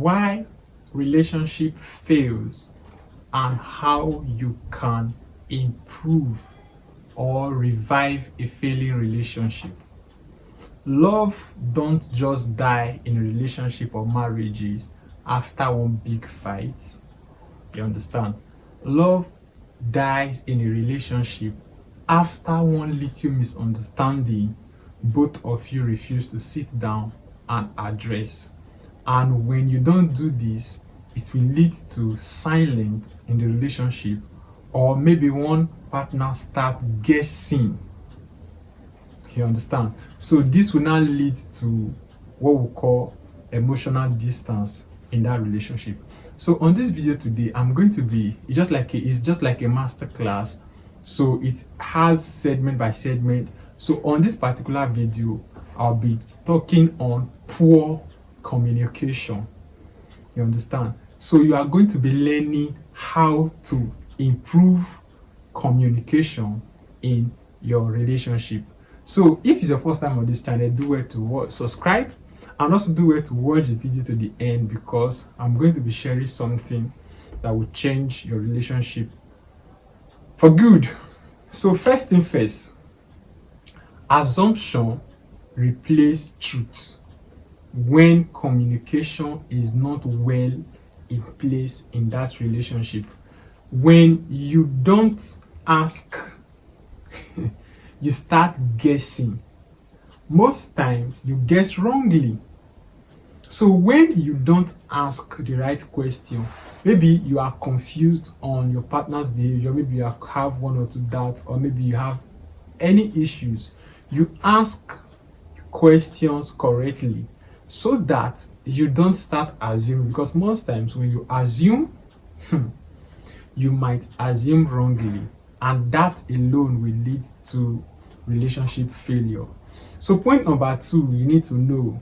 Why relationship fails and how you can improve or revive a failing relationship. Love don't just die in a relationship or marriages after one big fight. You understand? Love dies in a relationship after one little misunderstanding both of you refuse to sit down and address. And when you don't do this, it will lead to silence in the relationship, or maybe one partner start guessing. You understand? So this will now lead to what we call emotional distance in that relationship. So on this video today, I'm going to be it's just like a master class. So it has segment by segment. So on this particular video, I'll be talking on poor communication. You understand? So you are going to be learning how to improve communication in your relationship. So if it's your first time on this channel, do well to subscribe, and also do well to watch the video to the end, because I'm going to be sharing something that will change your relationship for good. So first thing first, assumption replace truth when communication is not well in place in that relationship. When you don't ask, you start guessing. Most times you guess wrongly. So when you don't ask the right question, maybe you are confused on your partner's behavior, maybe you have one or two doubts, or maybe you have any issues, you ask questions correctly so that you don't start assuming. Because most times when you assume, you might assume wrongly, and that alone will lead to relationship failure. So point number 2, you need to know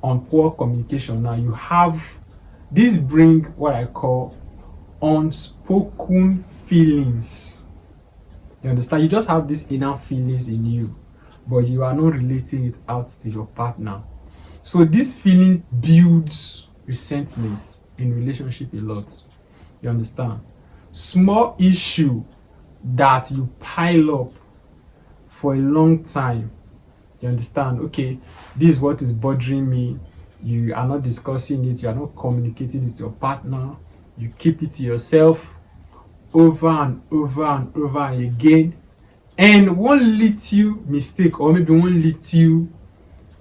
on poor communication. Now you have this, bring what I call unspoken feelings. You understand? You just have these inner feelings in you, but you are not relating it out to your partner. So this feeling builds resentment in relationship a lot. You understand? Small issue that you pile up for a long time. You understand? Okay, this is what is bothering me. You are not discussing it, you are not communicating with your partner, you keep it to yourself over and over and over again, and one little mistake or maybe one little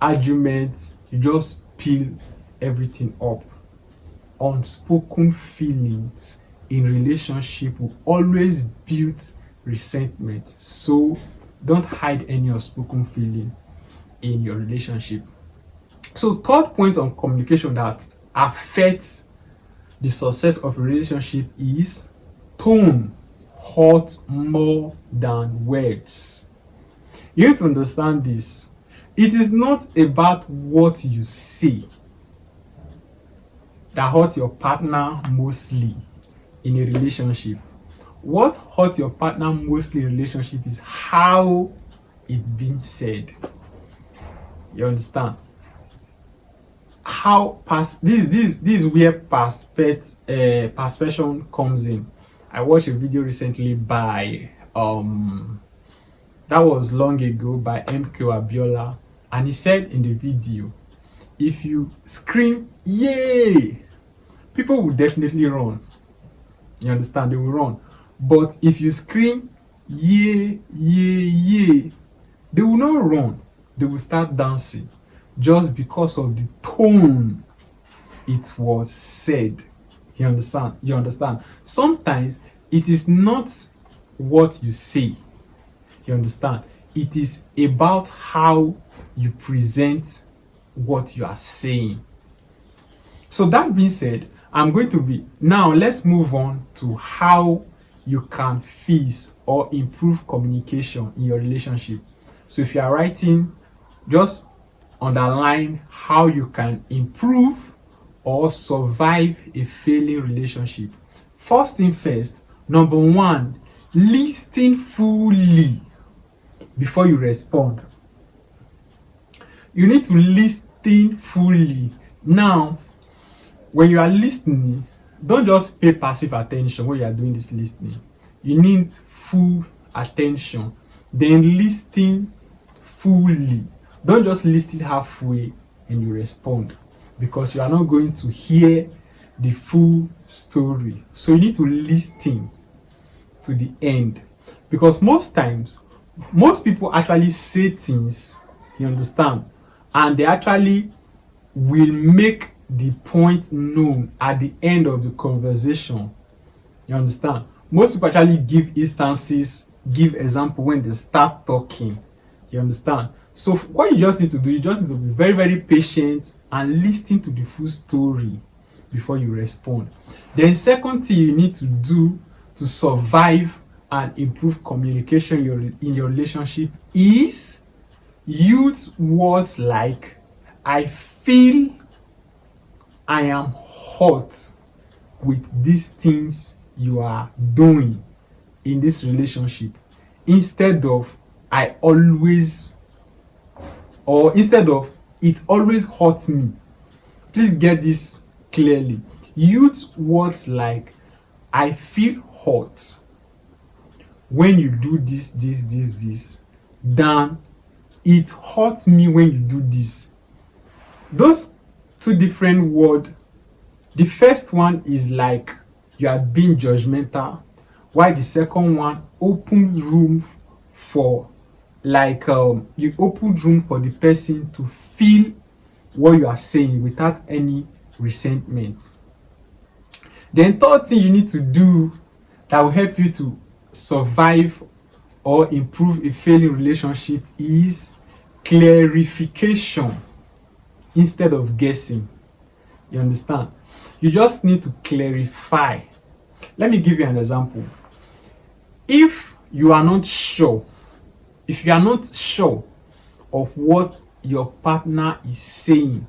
argument, you just peel everything up. Unspoken feelings in relationship will always build resentment. So don't hide any unspoken feeling in your relationship. So third point on communication that affects the success of a relationship is tone hurts more than words. You need to understand this. It is not about what you say that hurts your partner mostly in a relationship. What hurts your partner mostly in a relationship is how it's being said. You understand? How this is where perception comes in. I watched a video recently by that was long ago, by MK Abiola, and he said in the video, if you scream yay, people will definitely run. You understand? They will run. But if you scream yay yay yay, they will not run. They will start dancing, just because of the tone it was said. You understand? Sometimes it is not what you say. You understand? It is about how you present what you are saying. So that being said, let's move on to how you can fix or improve communication in your relationship. So if you are writing, just underline how you can improve or survive a failing relationship. First thing first, number 1, listen fully before you respond. You need to listen fully. Now, when you are listening, don't just pay passive attention when you are doing this listening. You need full attention. Then listen fully. Don't just listen halfway and you respond, because you are not going to hear the full story. So you need to listen to the end, because most times most people actually say things, you understand, and they actually will make the point known at the end of the conversation. You understand? Most people actually give instances, give example when they start talking. You understand? So what you just need to do, you just need to be very, very patient and listen to the full story before you respond. Then second thing you need to do to survive and improve communication in your relationship is use words like I feel, I am hurt with these things you are doing in this relationship, instead of I always, or instead of it always hurts me. Please get this clearly. Use words like I feel hurt when you do this, than it hurts me when you do this. Those two different words. The first one is like you are being judgmental, while the second one opens room for you open room for the person to feel what you are saying without any resentment. Then third thing you need to do that will help you to survive or improve a failing relationship is clarification instead of guessing. You understand? You just need to clarify. Let me give you an example. If you are not sure of what your partner is saying,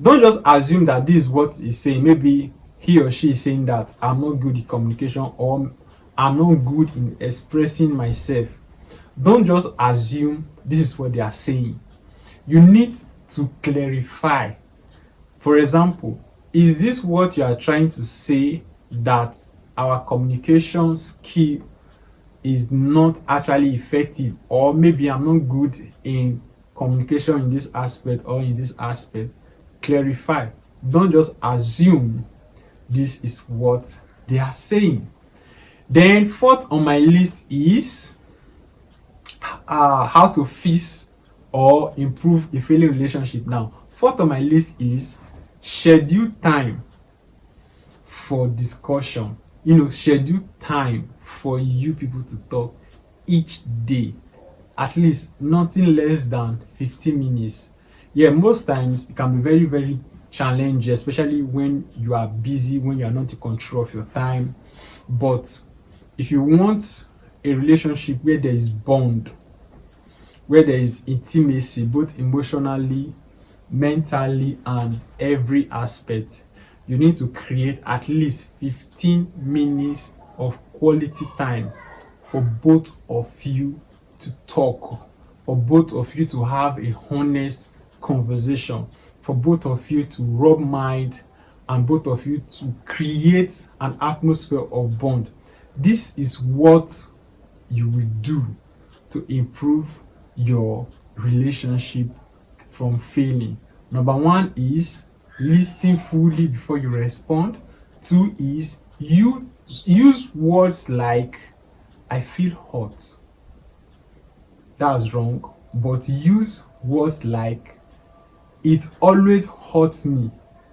don't just assume that this is what he's saying. Maybe he or she is saying that I'm not good in communication, or I'm not good in expressing myself. Don't just assume this is what they are saying. You need to clarify. For example, is this what you are trying to say, that our communication skill is not actually effective, or maybe I'm not good in communication in this aspect or in this aspect? Clarify. Don't just assume this is what they are saying. Then fourth on my list is how to fix or improve a failing relationship. Now, fourth on my list is schedule time for discussion. Schedule time for you people to talk each day, at least nothing less than 15 minutes. Yeah, most times it can be very, very challenging, especially when you are busy, when you are not in control of your time. But if you want a relationship where there is bond, where there is intimacy, both emotionally, mentally, and every aspect, you need to create at least 15 minutes of quality time for both of you to talk, for both of you to have a honest conversation, for both of you to rub mind, and both of you to create an atmosphere of bond. This is what you will do to improve your relationship from failing. Number one is listen fully before you respond. Two is use words like I feel hurt. That's wrong. But use words like it always hurts me.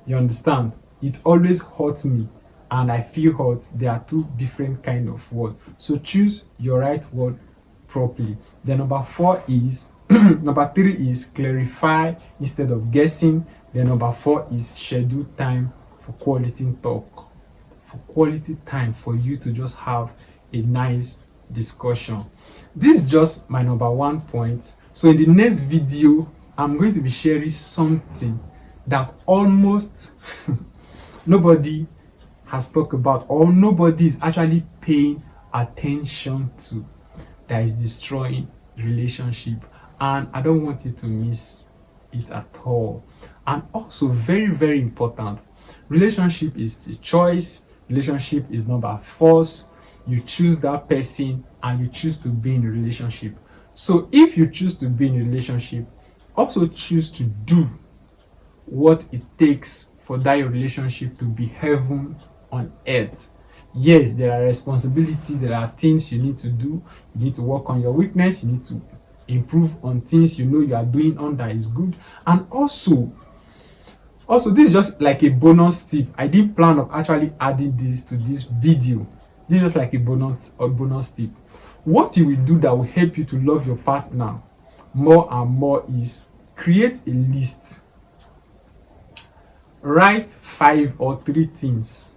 You understand? It always hurts me and I feel hurt. They are two different kind of words. So choose your right word properly. Then number three is clarify instead of guessing. Then number four is schedule time for quality talk, for quality time for you to just have a nice discussion. This is just my number one point. So in the next video, I'm going to be sharing something that almost nobody has talked about, or nobody is actually paying attention to, that is destroying relationship, and I don't want you to miss it at all. And also very, very important, Relationship is a choice. Relationship is not by force. You choose that person and you choose to be in a relationship. So if you choose to be in a relationship, also choose to do what it takes for that relationship to be heaven on earth. Yes, there are responsibilities, there are things you need to do. You need to work on your weakness, you need to improve on things you know you are doing on that is good. And also this is just like a bonus tip. I didn't plan of actually adding this to this video. This is just like a bonus tip. What you will do that will help you to love your partner more and more is create a list. Write 5 or 3 things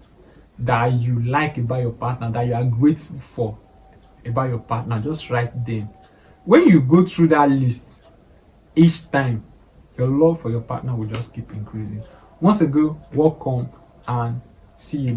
that you like about your partner, that you are grateful for about your partner. Just write them. When you go through that list each time, your love for your partner will just keep increasing. Once again, welcome and see you.